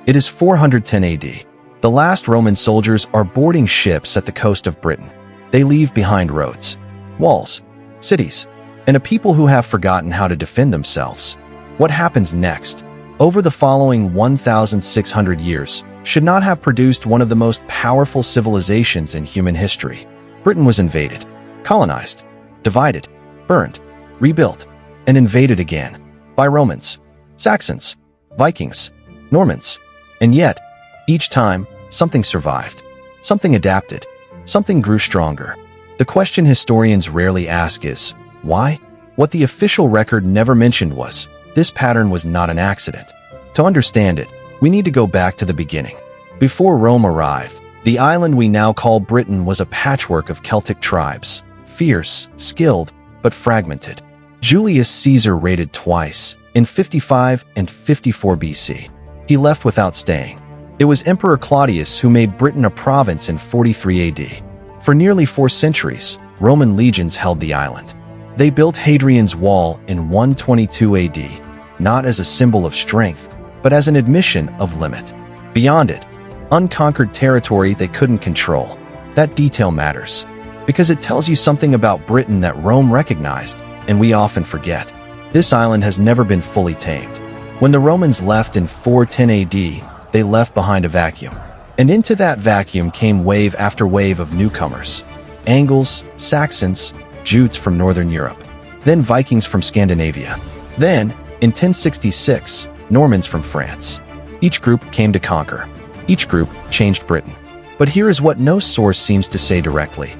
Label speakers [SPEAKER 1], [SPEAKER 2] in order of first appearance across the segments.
[SPEAKER 1] It is 410 AD. The last Roman soldiers are boarding ships at the coast of Britain. They leave behind roads, walls, cities, and a people who have forgotten how to defend themselves. What happens next, over the following 1,600 years, should not have produced one of the most powerful civilizations in human history. Britain was invaded, colonized, divided, burned, rebuilt, and invaded again by Romans, Saxons, Vikings, Normans. And yet, each time, something survived, something adapted, something grew stronger. The question historians rarely ask is, why? What the official record never mentioned was, this pattern was not an accident. To understand it, we need to go back to the beginning. Before Rome arrived, the island we now call Britain was a patchwork of Celtic tribes, fierce, skilled, but fragmented. Julius Caesar raided twice, in 55 and 54 BC. He left without staying. It was Emperor Claudius who made Britain a province in 43 AD. For nearly 4 centuries, Roman legions held the island. They built Hadrian's Wall in 122 AD, not as a symbol of strength, but as an admission of limit. Beyond it, unconquered territory they couldn't control. That detail matters, because it tells you something about Britain that Rome recognized, and we often forget. This island has never been fully tamed. When the Romans left in 410 AD, they left behind a vacuum. And into that vacuum came wave after wave of newcomers. Angles, Saxons, Jutes from Northern Europe. Then Vikings from Scandinavia. Then, in 1066, Normans from France. Each group came to conquer. Each group changed Britain. But here is what no source seems to say directly.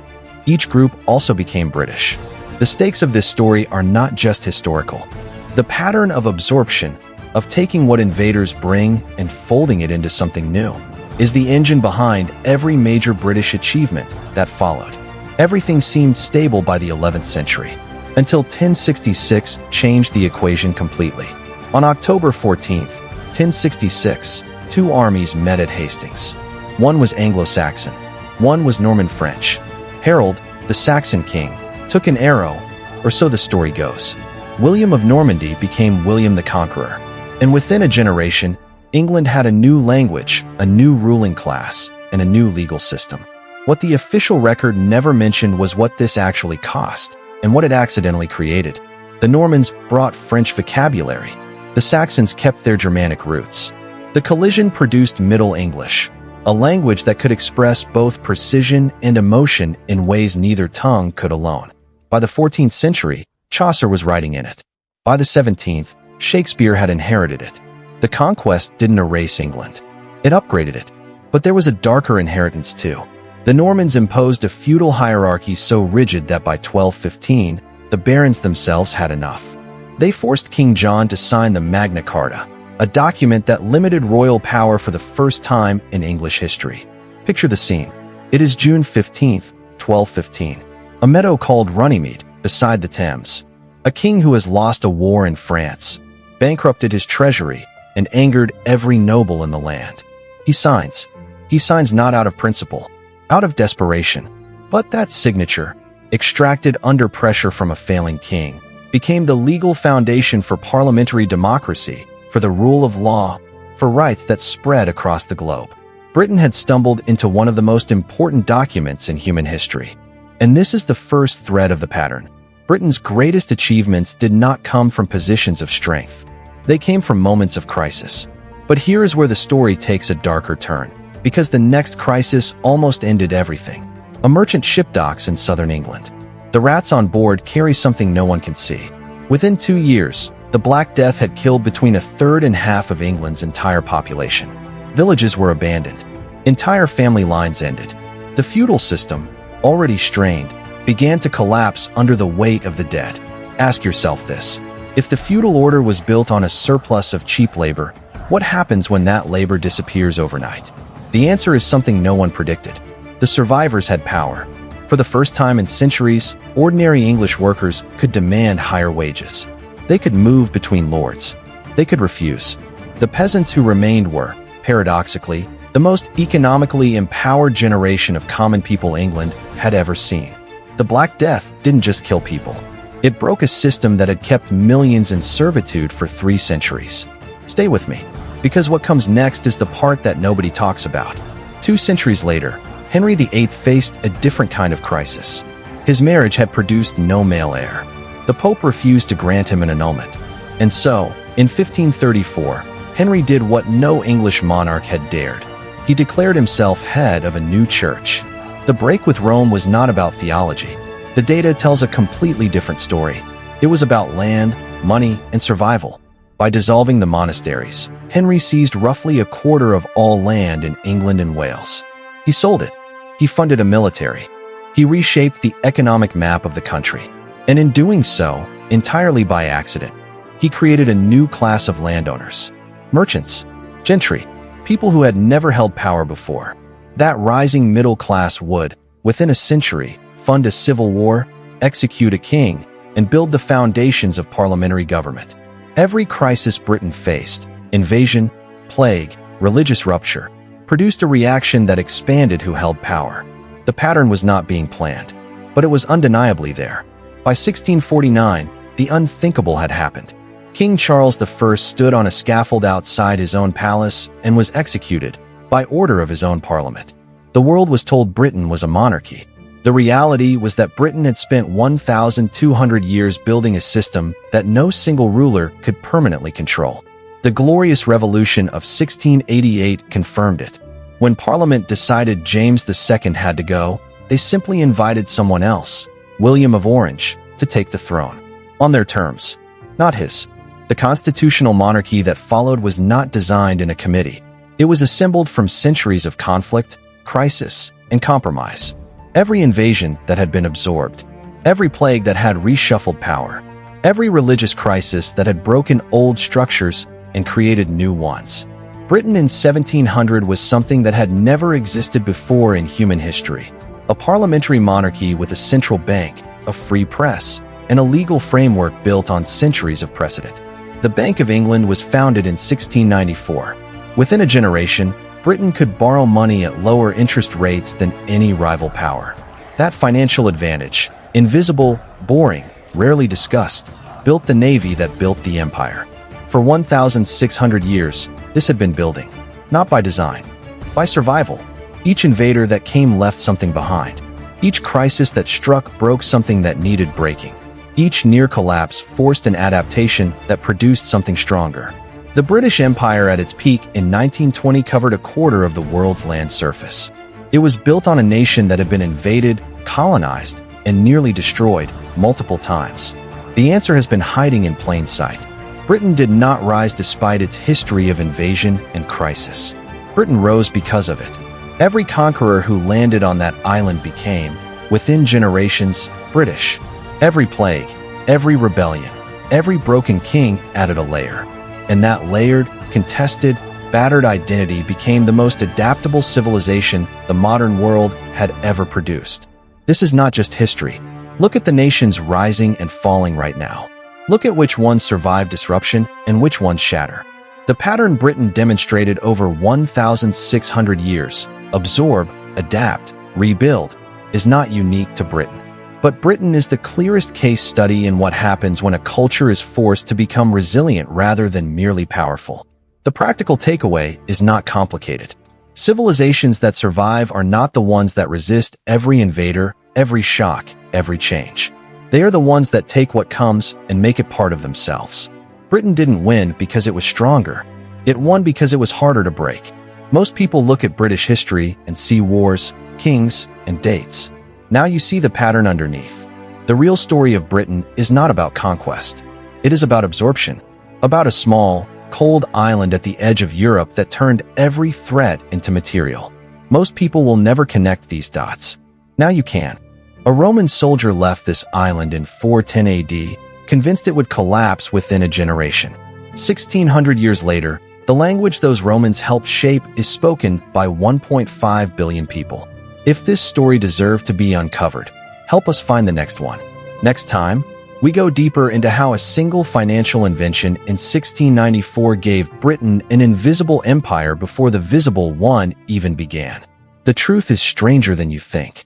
[SPEAKER 1] Each group also became British. The stakes of this story are not just historical. The pattern of absorption, of taking what invaders bring and folding it into something new, is the engine behind every major British achievement that followed. Everything seemed stable by the 11th century, until 1066 changed the equation completely. On October 14th, 1066, 2 armies met at Hastings. One was Anglo-Saxon, one was Norman-French. Harold, the Saxon king, took an arrow, or so the story goes. William of Normandy became William the Conqueror. And within a generation, England had a new language, a new ruling class, and a new legal system. What the official record never mentioned was what this actually cost, and what it accidentally created. The Normans brought French vocabulary. The Saxons kept their Germanic roots. The collision produced Middle English, a language that could express both precision and emotion in ways neither tongue could alone. By the 14th century, Chaucer was writing in it. By the 17th, Shakespeare had inherited it. The conquest didn't erase England. It upgraded it. But there was a darker inheritance too. The Normans imposed a feudal hierarchy so rigid that by 1215, the barons themselves had enough. They forced King John to sign the Magna Carta, a document that limited royal power for the first time in English history. Picture the scene. It is June 15th, 1215. A meadow called Runnymede, beside the Thames. A king who has lost a war in France, bankrupted his treasury, and angered every noble in the land. He signs. He signs not out of principle, out of desperation. But that signature, extracted under pressure from a failing king, became the legal foundation for parliamentary democracy, for the rule of law, for rights that spread across the globe. Britain had stumbled into one of the most important documents in human history. And this is the first thread of the pattern. Britain's greatest achievements did not come from positions of strength. They came from moments of crisis. But here is where the story takes a darker turn, because the next crisis almost ended everything. A merchant ship docks in southern England. The rats on board carry something no one can see. Within 2 years, the Black Death had killed between a third and half of England's entire population. Villages were abandoned. Entire family lines ended. The feudal system, already strained, began to collapse under the weight of the dead. Ask yourself this. If the feudal order was built on a surplus of cheap labor, what happens when that labor disappears overnight? The answer is something no one predicted. The survivors had power. For the first time in centuries, ordinary English workers could demand higher wages. They could move between lords. They could refuse. The peasants who remained were, paradoxically, the most economically empowered generation of common people England had ever seen. The Black Death didn't just kill people. It broke a system that had kept millions in servitude for 3 centuries. Stay with me. Because what comes next is the part that nobody talks about. 2 centuries later, Henry VIII faced a different kind of crisis. His marriage had produced no male heir. The Pope refused to grant him an annulment. And so, in 1534, Henry did what no English monarch had dared. He declared himself head of a new church. The break with Rome was not about theology. The data tells a completely different story. It was about land, money, and survival. By dissolving the monasteries, Henry seized roughly a quarter of all land in England and Wales. He sold it. He funded a military. He reshaped the economic map of the country. And in doing so, entirely by accident, he created a new class of landowners. Merchants, gentry, people who had never held power before. That rising middle class would, within a century, fund a civil war, execute a king, and build the foundations of parliamentary government. Every crisis Britain faced, invasion, plague, religious rupture, produced a reaction that expanded who held power. The pattern was not being planned, but it was undeniably there. By 1649, the unthinkable had happened. King Charles I stood on a scaffold outside his own palace and was executed by order of his own parliament. The world was told Britain was a monarchy. The reality was that Britain had spent 1,200 years building a system that no single ruler could permanently control. The Glorious Revolution of 1688 confirmed it. When Parliament decided James II had to go, they simply invited someone else, William of Orange, to take the throne. On their terms, not his. The constitutional monarchy that followed was not designed in a committee. It was assembled from centuries of conflict, crisis, and compromise. Every invasion that had been absorbed, every plague that had reshuffled power, every religious crisis that had broken old structures and created new ones. Britain in 1700 was something that had never existed before in human history. A parliamentary monarchy with a central bank, a free press, and a legal framework built on centuries of precedent. The Bank of England was founded in 1694. Within a generation, Britain could borrow money at lower interest rates than any rival power. That financial advantage, invisible, boring, rarely discussed, built the navy that built the empire. For 1,600 years, this had been building, not by design, by survival. Each invader that came left something behind. Each crisis that struck broke something that needed breaking. Each near collapse forced an adaptation that produced something stronger. The British Empire at its peak in 1920 covered a quarter of the world's land surface. It was built on a nation that had been invaded, colonized, and nearly destroyed multiple times. The answer has been hiding in plain sight. Britain did not rise despite its history of invasion and crisis. Britain rose because of it. Every conqueror who landed on that island became, within generations, British. Every plague, every rebellion, every broken king added a layer. And that layered, contested, battered identity became the most adaptable civilization the modern world had ever produced. This is not just history. Look at the nations rising and falling right now. Look at which ones survive disruption and which ones shatter. The pattern Britain demonstrated over 1,600 years, absorb, adapt, rebuild, is not unique to Britain. But Britain is the clearest case study in what happens when a culture is forced to become resilient rather than merely powerful. The practical takeaway is not complicated. Civilizations that survive are not the ones that resist every invader, every shock, every change. They are the ones that take what comes and make it part of themselves. Britain didn't win because it was stronger. It won because it was harder to break. Most people look at British history and see wars, kings, and dates. Now you see the pattern underneath. The real story of Britain is not about conquest. It is about absorption, about a small, cold island at the edge of Europe that turned every threat into material. Most people will never connect these dots. Now you can. A Roman soldier left this island in 410 AD, convinced it would collapse within a generation. 1,600 years later, the language those Romans helped shape is spoken by 1.5 billion people. If this story deserved to be uncovered, help us find the next one. Next time, we go deeper into how a single financial invention in 1694 gave Britain an invisible empire before the visible one even began. The truth is stranger than you think.